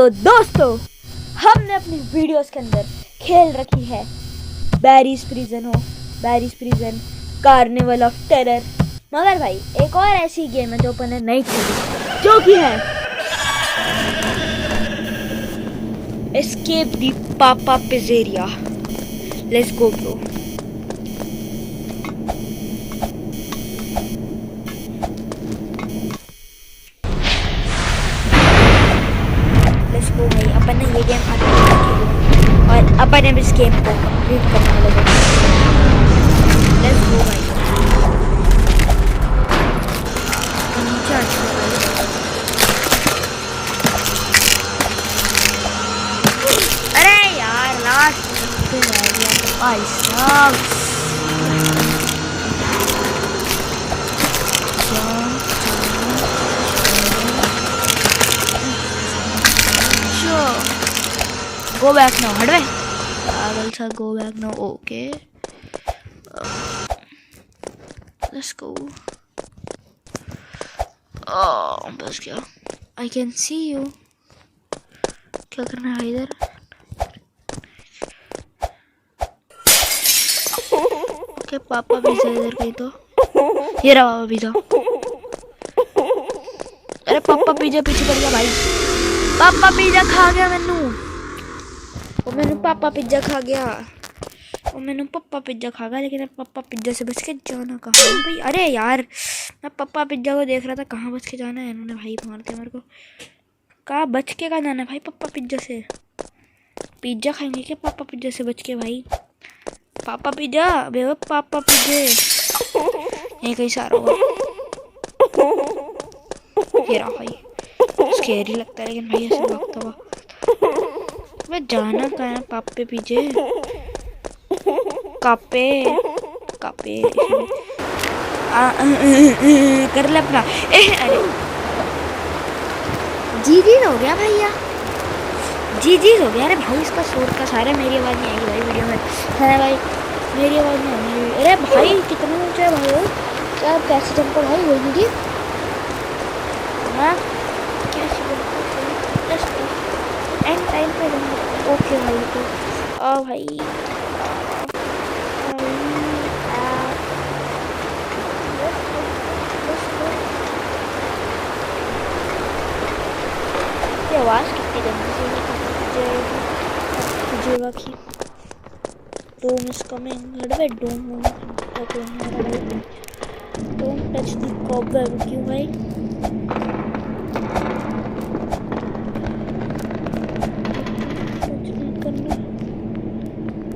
तो दोस्तों हमने अपनी वीडियोस के अंदर खेल रखी है berries prison carnival of terror. मगर भाई एक और ऐसी गेम है जो अपन ने नहीं खेली, जो कि है escape the papa pizzeria. Let's go bro. Let's go भाई, अपन ने ये गेम आगे खेली और अपन अब इस गेम को कंप्लीट करने वाले हैं। लेट्स गो भाई। अरे यार लास्ट पे रह गया भाई साहब। Go back now, हटवे। पागल सा go back now, okay. Let's go. बस क्या? I can see you. क्या करना है इधर? Okay, पापा पिज़्ज़ा इधर कहीं तो। ये रहा पापा पिज़्ज़ा। अरे पापा पिज़्ज़ा पीछे पड़ गया भाई। पापा पिज़्ज़ा खा गया मैंने पापा पिज़्ज़ा खा गया। लेकिन अब पापा पिज़्ज़ा से बच के जाना कहाँ है भाई? अरे यार मैं पापा पिज़्ज़ा को देख रहा था, कहाँ बच के जाना है। इन्होंने भाई मार दिया मेरे को। कहाँ बच के का जाना है भाई? पापा पिज़्ज़ा से पिज़्ज़ा खाएंगे क्या? पापा पिज़्ज़ा से बच के भाई। पापा पिज़्ज़ा बेवा पापा पिज़्ज़े यहीं कहीं से आ रहा होगा। ये रहा भाई, स्कैरी लगता है लेकिन भाई ऐसे भागता हुआ। मैं जाना कहाँ है? पापे पिज़्ज़े कापे कर ले अपना। अरे जी हो गया भैया, जी हो गया। अरे भाई इसका शोर का सारा मेरी आवाज़ नहीं आएगी भाई वीडियो में, है भाई? मेरी आवाज़ नहीं आएगी। अरे भाई कितना ऊँचा है भाई वो, क्या कैसे जंप भाई वो वीडियो। हाँ एंड टाइम पे ओके भाई। तो भाई आवाज़ कितनी गंदी से निकल की। Dome is coming. हटवे dome don't touch the cobweb. क्यों भाई?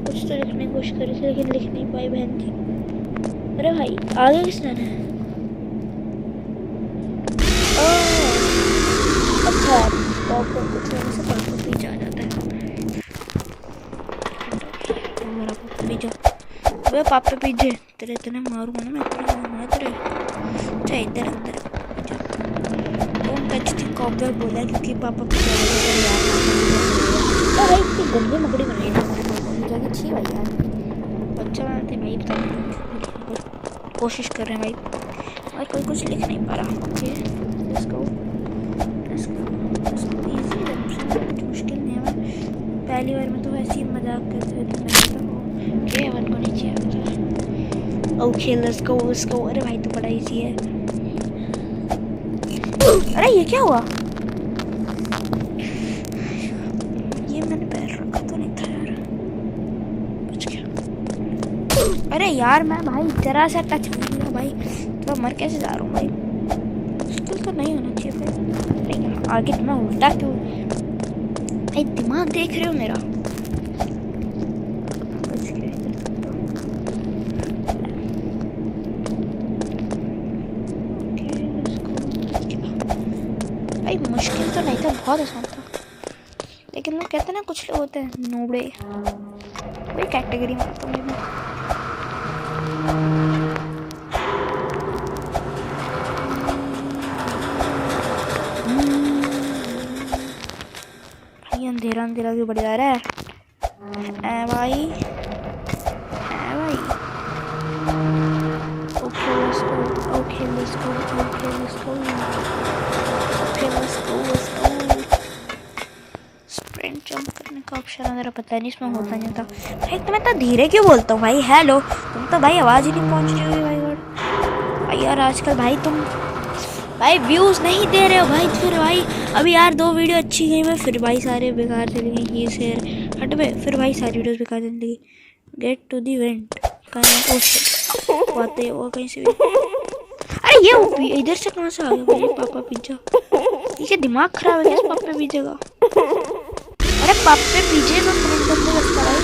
कुछ तो लिखने की कोशिश करी थी लेकिन लिख नहीं पाई बहन जी। अरे भाई आगे किस जाना है? अच्छा पापा को थोड़ा सा पापा पीछे आ जाता है। हमारा पापा पीछे, वे पापा पीछे तेरे इतने मारूंगा ना मैं, इतने मारूंगा तेरे। चाहे इधर अंदर टच द कॉबवेब बोला क्योंकि पापा पीछे यार भाई इतनी गंदी मकड़ी बनाई ना हमारे पापा की जगह अच्छी भाई यार। बच्चा बनाते भाई, पता नहीं कोशिश कर रहे हैं भाई और कोई कुछ लिख नहीं पा रहा। ओके लेट्स गो। कुछ मुश्किल नहीं है। पहली बार में तो ऐसे ही मजाक करते हुए तो मैं वन को नीचे आता। ओके लेट्स गो। अरे भाई तो बड़ा इजी है। अरे ये क्या हुआ? ये मैंने पैर रखा तो नहीं था यार, कुछ क्या? अरे यार मैं भाई जरा सा टच कर लिया भाई तो मर कैसे जा रहा हूँ भाई? मुश्किल तो नहीं होना चाहिए फिर, लेकिन आगे तो मैं उल्टा क्यों भाई? दिमाग देख रहे हो मेरा? भाई मुश्किल तो नहीं था, बहुत आसान था। लेकिन वो कहते हैं ना कुछ लोग होते हैं नोबड़े, वही कैटेगरी में आता हूँ मैं। भाई अंधेरा भी बढ़ जा रहा है भाई। Okay let's go. ऑप्शन वगैरह पता नहीं, इसमें होता नहीं था भाई। तो मैं तो धीरे क्यों बोलता हूँ भाई, हेलो। तुम तो भाई आवाज़ ही नहीं पहुँच रही होगी भाई। गॉड भाई यार आजकल भाई तुम भाई व्यूज़ नहीं दे रहे हो भाई। फिर भाई अभी यार 2 वीडियो अच्छी गई मैं, फिर भाई सारे बेकार चली गई। ये शेयर हट में, फिर भाई सारी वीडियोस बेकार चली गई। गेट टू दी इवेंट कहाँ आते हो कहीं से भी। अरे ये इधर से कहाँ से आ गया भाई पापा पिज्जा। ठीक है दिमाग खराब है क्या इस पापा पिज्जा का। अरे पापा पिज्जे तो स्प्रिंट जंप नहीं कर सकता भाई।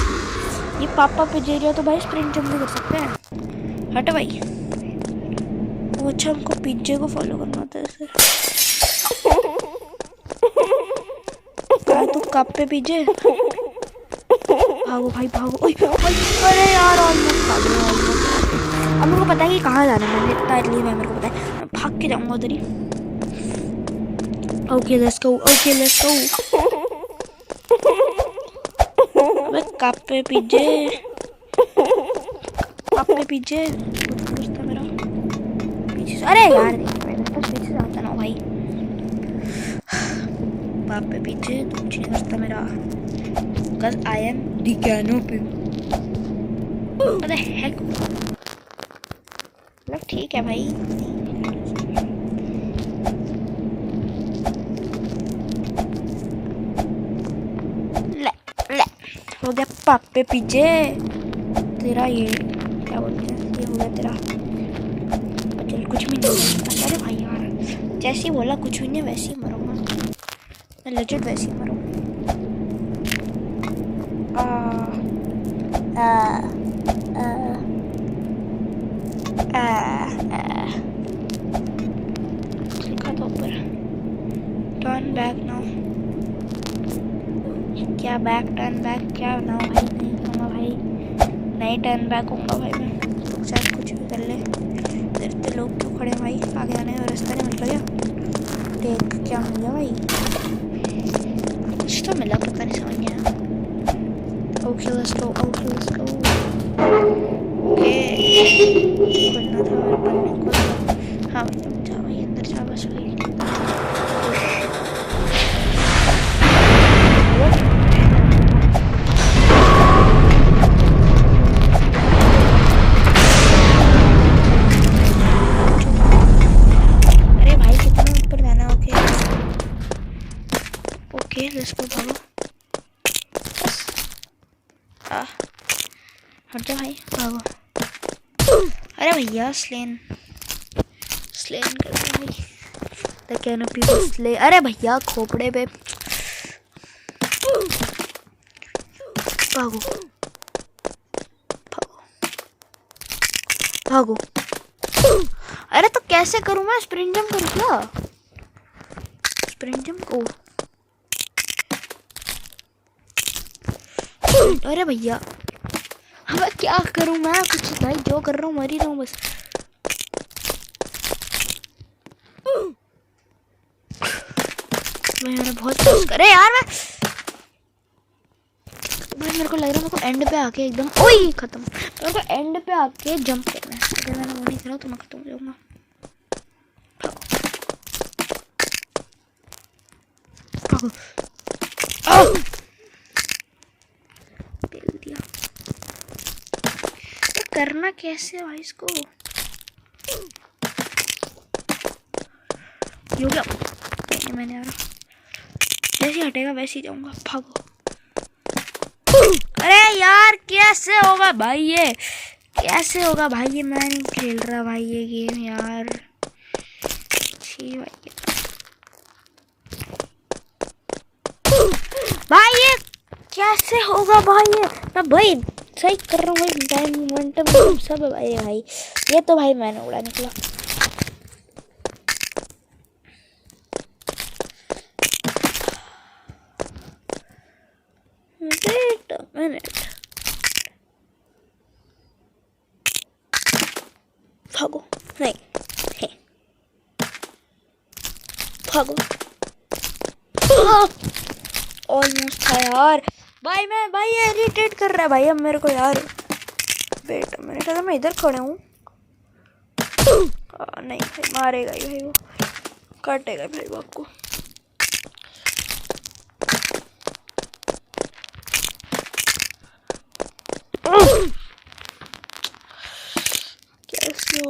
ये पापा पिज्जेरिया तो भाई स्प्रिंट जंप नहीं कर सकते हैं। हट भाई। वो अच्छा हमको पिज्जे को फॉलो करना होता है सर। कहा तू कप पे पिज्जे। भागो भाई भागो। ओए अरे यार ऑलमोस्ट भाग रहे ऑलमोस्ट। अब मेरे को पता है कि कहाँ जाना है, मैंने इतना एटलीस्ट मेरे को पता है। मैं भाग के जाऊँगा उधर ही। Okay let's go, okay let's go. अबे कप पे पिज्जे, कप पे पिज्जे कुछ मेरा पीछे। अरे यार मेरे पास पीछे से आता ना भाई। पाप पे पीछे तुम नहीं कर सकता मेरा, because I am the canopy. अरे हेक मतलब ठीक है भाई। ले ले हो गया पापे पीछे तेरा। ये क्या बोलते हैं, ये हो गया तेरा। चल कुछ भी नहीं। अरे भाई यार जैसे ही बोला कुछ भी नहीं वैसे ही मरूंगा मैं, लेजिट वैसे ही मरूंगा। लिखा था ऊपर टर्न बैक नाउ। क्या बैक टर्न बैक क्या ना भाई, नहीं करूँगा भाई, नहीं टर्न बैक होऊंगा भाई मैं। शायद कुछ भी कर ले। इतने लोग क्यों खड़े भाई, आगे आने का रास्ता नहीं मिल गया। देख क्या हो गया भाई, कुछ तो मिला पता नहीं समझ नहीं आया। Okay let's go, okay let's go. Okay खुलना था मेरे पर नहीं खुला। हाँ भाई तुम जा भाई अंदर जा बस भाई। अरे भाई कितना ऊपर जाना। ओके ओके लेट्स गो भागो बस। हट जा भाई भागो। अरे भैया स्लेन स्लेन करते भाई द कैनोपी को स्ले। अरे भैया खोपड़े पे भागो भागो भागो। अरे तो कैसे करूं मैं, स्प्रिंट जंप करूं क्या, स्प्रिंट जंप को। अरे भैया अब क्या करूं मैं, कुछ भाई जो कर रहा हूँ मर ही रहा हूँ बस। मैंने बहुत कोशिश करे यार मैं भाई। मेरे को लग रहा है मेरे को एंड पे आके एकदम ओए खत्म। मेरे को एंड पे आके जंप करना है, अगर मैंने वो नहीं करा तो मैं खत्म हो जाऊंगा। फेल दिया। तो करना कैसे भाई इसको, हो गया मैंने यार। जैसे हटेगा वैसे ही जाऊंगा, भागो। अरे यार कैसे होगा भाई, ये कैसे होगा भाई, ये मैं नहीं खेल रहा भाई ये गेम यार। भाई ये कैसे होगा भाई, ये मैं भाई सही कर रहा हूँ भाई, टाइम मोमेंटम सब है भाई। भाई ये तो भाई मैंने उड़ा निकला। Wait a minute. भागो नहीं है भागो। ऑलमोस्ट था यार भाई। मैं भाई ये इरिटेट कर रहा है भाई अब मेरे को यार। वेट अ मिनट, अगर मैं इधर खड़े हूँ नहीं भाई मारेगा ही भाई, वो काटेगा भाई वो आपको।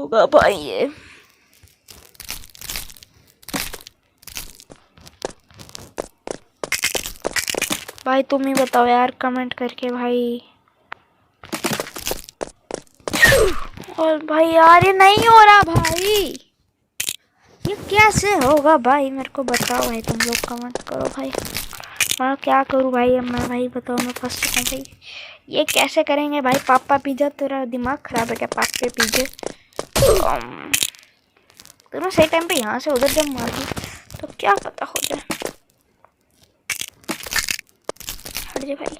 होगा भाई ये? भाई तुम ही बताओ यार कमेंट करके भाई। और भाई यार ये नहीं हो रहा भाई, ये कैसे होगा भाई? मेरे को बताओ भाई, तुम लोग कमेंट करो भाई। मैं क्या करूँ भाई? अब मैं भाई बताओ, मैं फंस चुका हूँ भाई। ये कैसे करेंगे भाई? पापा पिज्जा, तेरा दिमाग खराब है क्या? पापे पिज्जे दोनों सही टाइम पे यहाँ से उधर जब मार दी तो क्या पता हो जाए। हट जा भाई।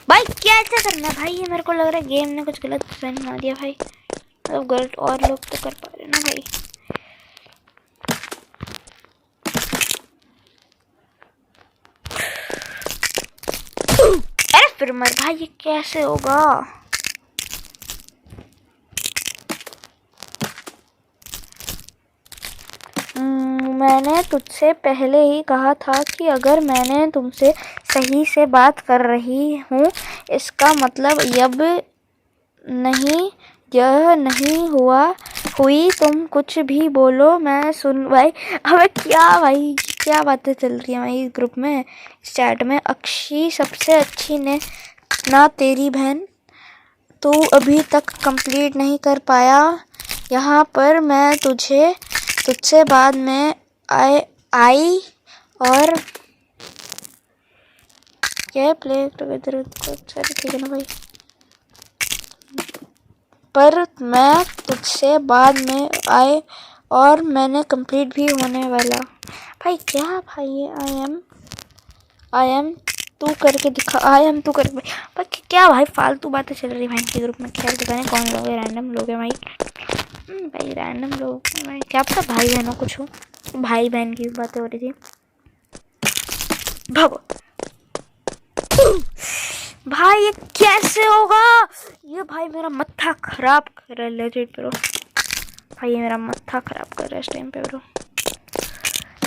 भाई कैसे करना भाई? ये मेरे को लग रहा है गेम ने कुछ गलत डिजाइन बना दिया भाई। मतलब गलत और लोग तो कर पा रहे ना भाई। अरे फिर मर भाई, ये कैसे होगा? मैंने तुझसे पहले ही कहा था कि अगर मैंने तुमसे सही से बात कर रही हूँ इसका मतलब यह नहीं हुई तुम कुछ भी बोलो मैं सुन। भाई अबे क्या भाई, क्या बातें चल रही है भाई ग्रुप में, चैट में? अक्षी सबसे अच्छी ने ना तेरी बहन, तू अभी तक कंप्लीट नहीं कर पाया। यहाँ पर मैं तुझसे बाद में आई और क्या प्ले टुगेदर, सारे ठीक है ना भाई? पर मैं तुझसे बाद में आए और मैंने कंप्लीट भी होने वाला। भाई क्या भाई ये आई एम तू करके दिखा, आई एम तू करके भाई क्या भाई फालतू बातें चल रही भाई के ग्रुप में। खैर पता नहीं कौन लोग है, रैंडम लोग है भाई। भाई रैंडम लोग भाई, क्या पता भाई बहनों कुछ हो। भाई बहन की बातें हो रही थी। भागो भाई, ये कैसे होगा? ये भाई मेरा मत्था खराब कर रहा है लेजिट ब्रो। भाई ये मेरा मत्था खराब कर रहा है इस टाइम पे ब्रो।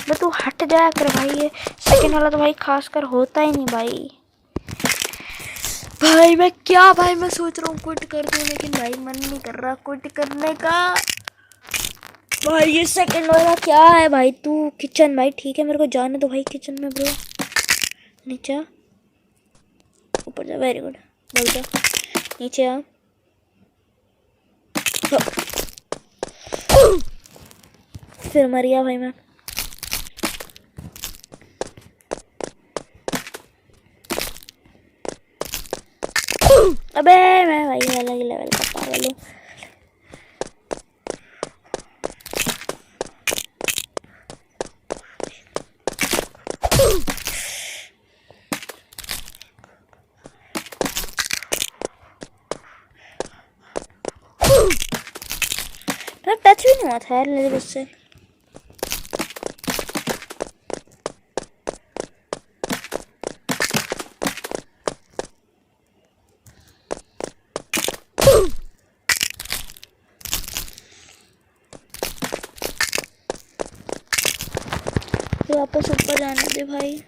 मैं तू हट जाया कर भाई। ये सेकंड वाला तो भाई खासकर होता ही नहीं भाई। भाई मैं क्या भाई, मैं सोच रहा हूँ क्विट कर दूँ लेकिन भाई मन नहीं कर रहा क्विट करने का। भाई ये सेकंड वाला क्या है भाई? तू किचन भाई ठीक है, मेरे को जाने दो भाई किचन में ब्रो। नीचे ऊपर जा, वेरी गुड। बोल जा नीचे आ। फिर मर गया भाई मैं। अबे मैं भाई अलग लेवल का पागल हूँ। टच भी नहीं हुआ था यार मेरे उससे। वापस ऊपर जाने दे भाई।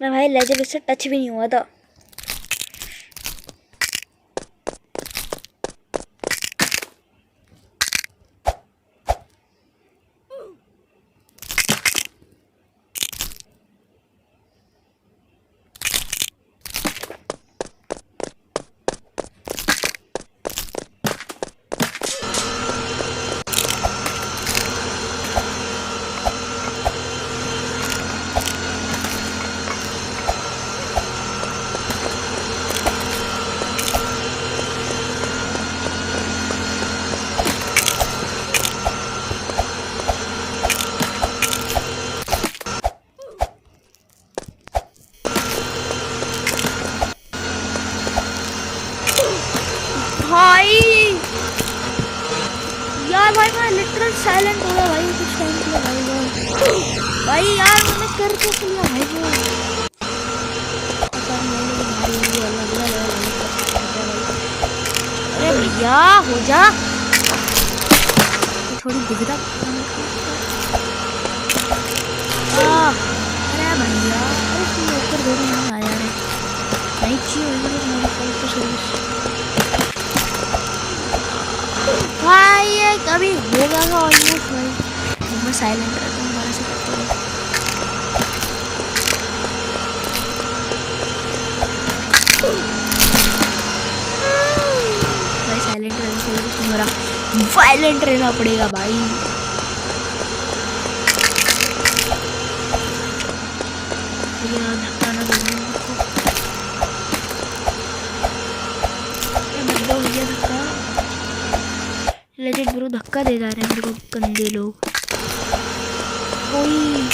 मैं भाई लेजर उससे टच भी नहीं हुआ था। यार भाई मैं लिटरल साइलेंट हो गया भाई कुछ टाइम के लिए भाई यार मैंने कर तो लिया भाई वो अरे भैया हो जा थोड़ी दिखता अरे भैया ऊपर दो नहीं आया रे नहीं चाहिए मेरे कॉल तो सर्विस भाई ये कभी होगा का ऑलमोस्ट भाई मैं साइलेंट रहता हूँ हमारे से करते हुए भाई साइलेंट रहने से मेरा वायलेंट रहना पड़ेगा भाई धक्का ना दो धक्का लेजेंड ब्रो धक्का दे जा रहे हैं मेरे को गंदे लोग कोई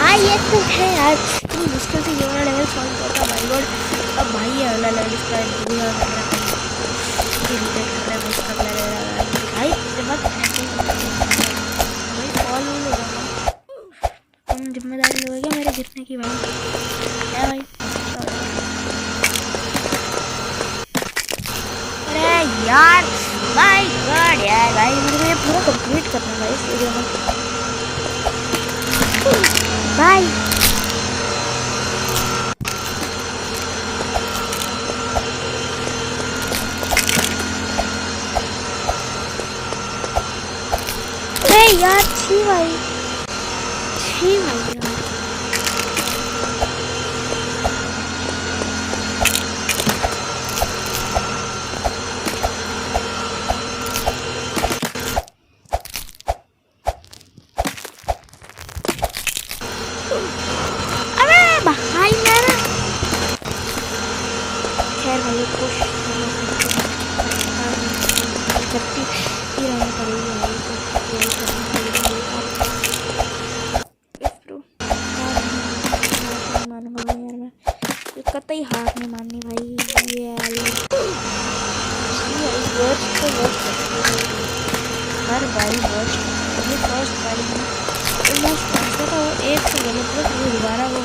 हाँ ये तो है यार इतनी मुश्किल से ये वाला लेवल सॉल्व करता भाई गॉड अब भाई ये अगला लेवल इसका पूरा कर रहा है रिटेक कर रहा है इसका अगला लेवल भाई मत भाई कॉल हो जाएगा तुम जिम्मेदारी लोगे मेरे गिरने की भाई क्या भाई अरे यार माय गॉड यार भाई मेरे को ये पूरा कंप्लीट करना है भाई इस वीडियो में बाय अरे यार छी भाई यार कतई हार नहीं माननी भाई ये हर बारी वर्स्ट ये फर्स्ट बारी में ऑलमोस्ट पहुंचा था वो एक से गलत वो दोबारा वो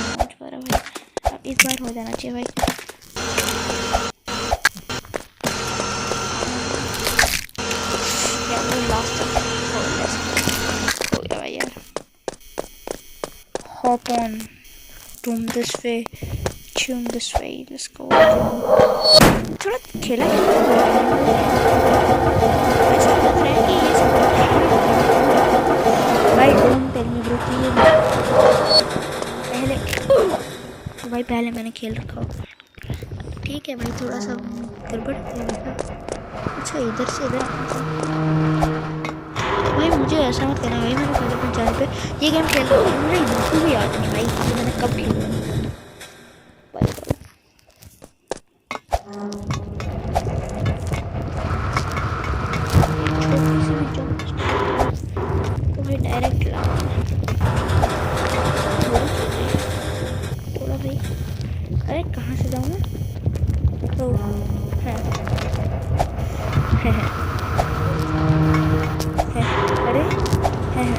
पहुंच पा रहा भाई अब इस बार हो जाना चाहिए भाई लास्ट हो गया भाई यार hop on room this way tune this way let's go थोड़ा खेला ऐसा लग रहा है कि ये सब भाई डोंट टेल मी ब्रो कि भाई पहले मैंने खेल रखा ठीक है भाई थोड़ा सा गड़बड़ अच्छा इधर से इधर भाई मुझे ऐसा मत करना भाई मैंने पहले अपने चैनल पे ये गेम खेल रहा हूँ मुझे बिल्कुल भी याद नहीं भाई कि मैंने कब खेला छोटी सी भी जंप तो भाई डायरेक्ट थोड़ा भाई अरे कहाँ से जाऊँ मैं तो है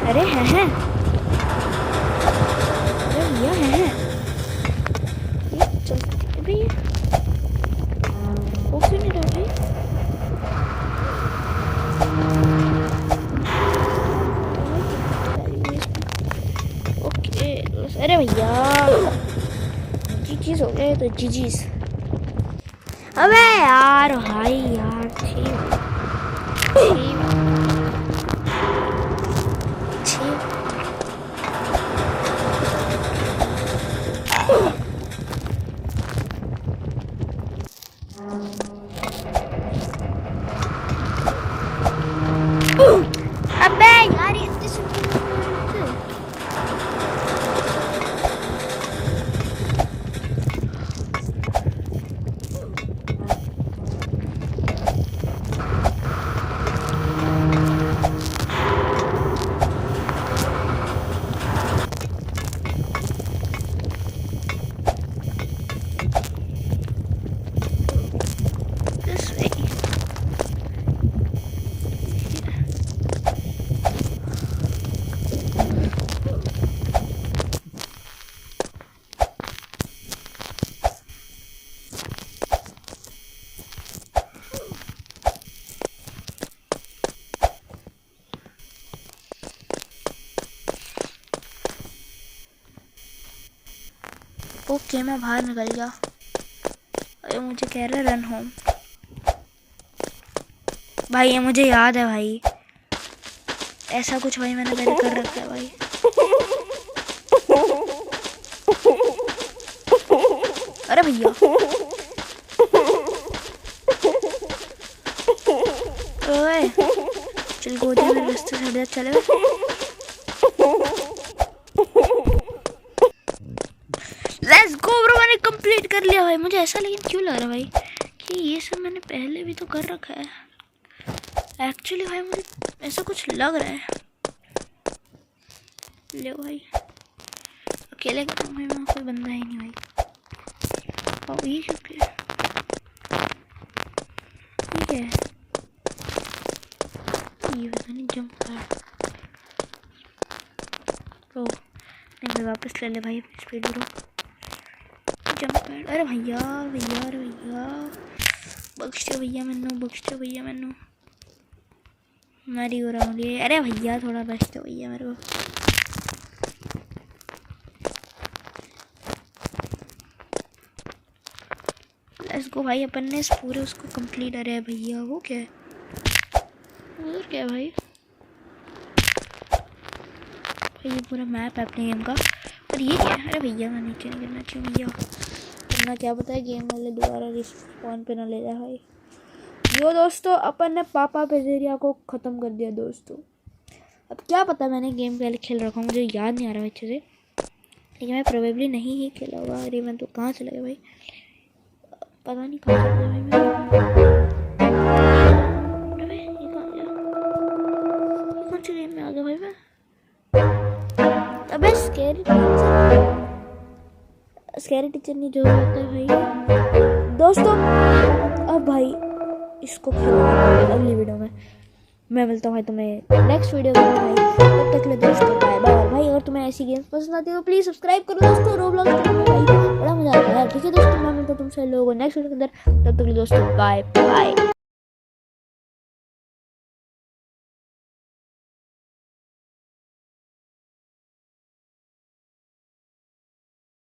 अरे हैं अरे भैया हैं ये चलते भैया वो क्यों नहीं रहा भाई ओके अरे भैया जीजीस हो गए तो जीजीस अबे यार भाई यार ठीक अबे यार ये इतनी सिंपल ओके मैं बाहर निकल गया। अरे मुझे कह रहा है रन होम। भाई ये मुझे याद है भाई, ऐसा कुछ भाई मैंने पहले कर रखा है भाई। अरे भैया ओए चल गोदी में रास्ते से हट जा। चले लेट्स गो ब्रो, मैंने कंप्लीट कर लिया भाई। मुझे ऐसा लेकिन क्यों लग रहा है भाई कि ये सब मैंने पहले भी तो कर रखा है। एक्चुअली भाई मुझे ऐसा कुछ लग रहा है। ले भाई अकेले कर भाई, वहाँ कोई बंदा ही नहीं भाई। और ये क्या ठीक है, ये पता नहीं जंप कर तो नहीं। वापस ले ले भाई अपनी स्पीड ब्रो। Jump pad. अरे भैया भैया अरे भैया बख्श दो भैया मैनू, बख्श दो भैया मैनू, मरी हो रहा हूँ। अरे भैया थोड़ा बख्श दो भैया मेरे को। लेट्स गो भाई, अपन ने इस पूरे उसको कंप्लीट। अरे भैया वो क्या है, उधर क्या है भाई? ये पूरा मैप है अपने गेम का। और ये क्या है? अरे भैया मैं नीचे नहीं गिरना चाहिए भैया, वरना क्या पता है गेम वाले दोबारा रिस्पॉन पे ना ले जाए भाई। यो दोस्तों अपन ने पापा पिज़्ज़ेरिया को ख़त्म कर दिया दोस्तों। अब क्या पता मैंने गेम पहले खेल रखा हूँ, मुझे याद नहीं आ रहा अच्छे से, लेकिन मैं प्रोबेबली नहीं ही खेला होगा। अरे मैं तो कहाँ चला गया भाई, पता नहीं कहाँ चला गया भाई मैं। अरे ये कहाँ गया, ये कौन सी गेम में आ गया भाई मैं? अबे स्कैरी टीचर नहीं जो होता है भाई दोस्तों। अब भाई इसको खेलना अगली वीडियो में। मैं मिलता हूँ भाई तुम्हें नेक्स्ट वीडियो में भाई। तब तक के लिए दोस्तों बाय बाय भाई। अगर तुम्हें ऐसी गेम्स पसंद आती है तो प्लीज़ सब्सक्राइब करो दोस्तों। रोब्लॉक्स में भाई बड़ा मजा आता है। ठीक है दोस्तों, मैं मिलता हूँ तुमसे लोगों को नेक्स्ट वीडियो के अंदर। तब तक के लिए दोस्तों बाय बाय।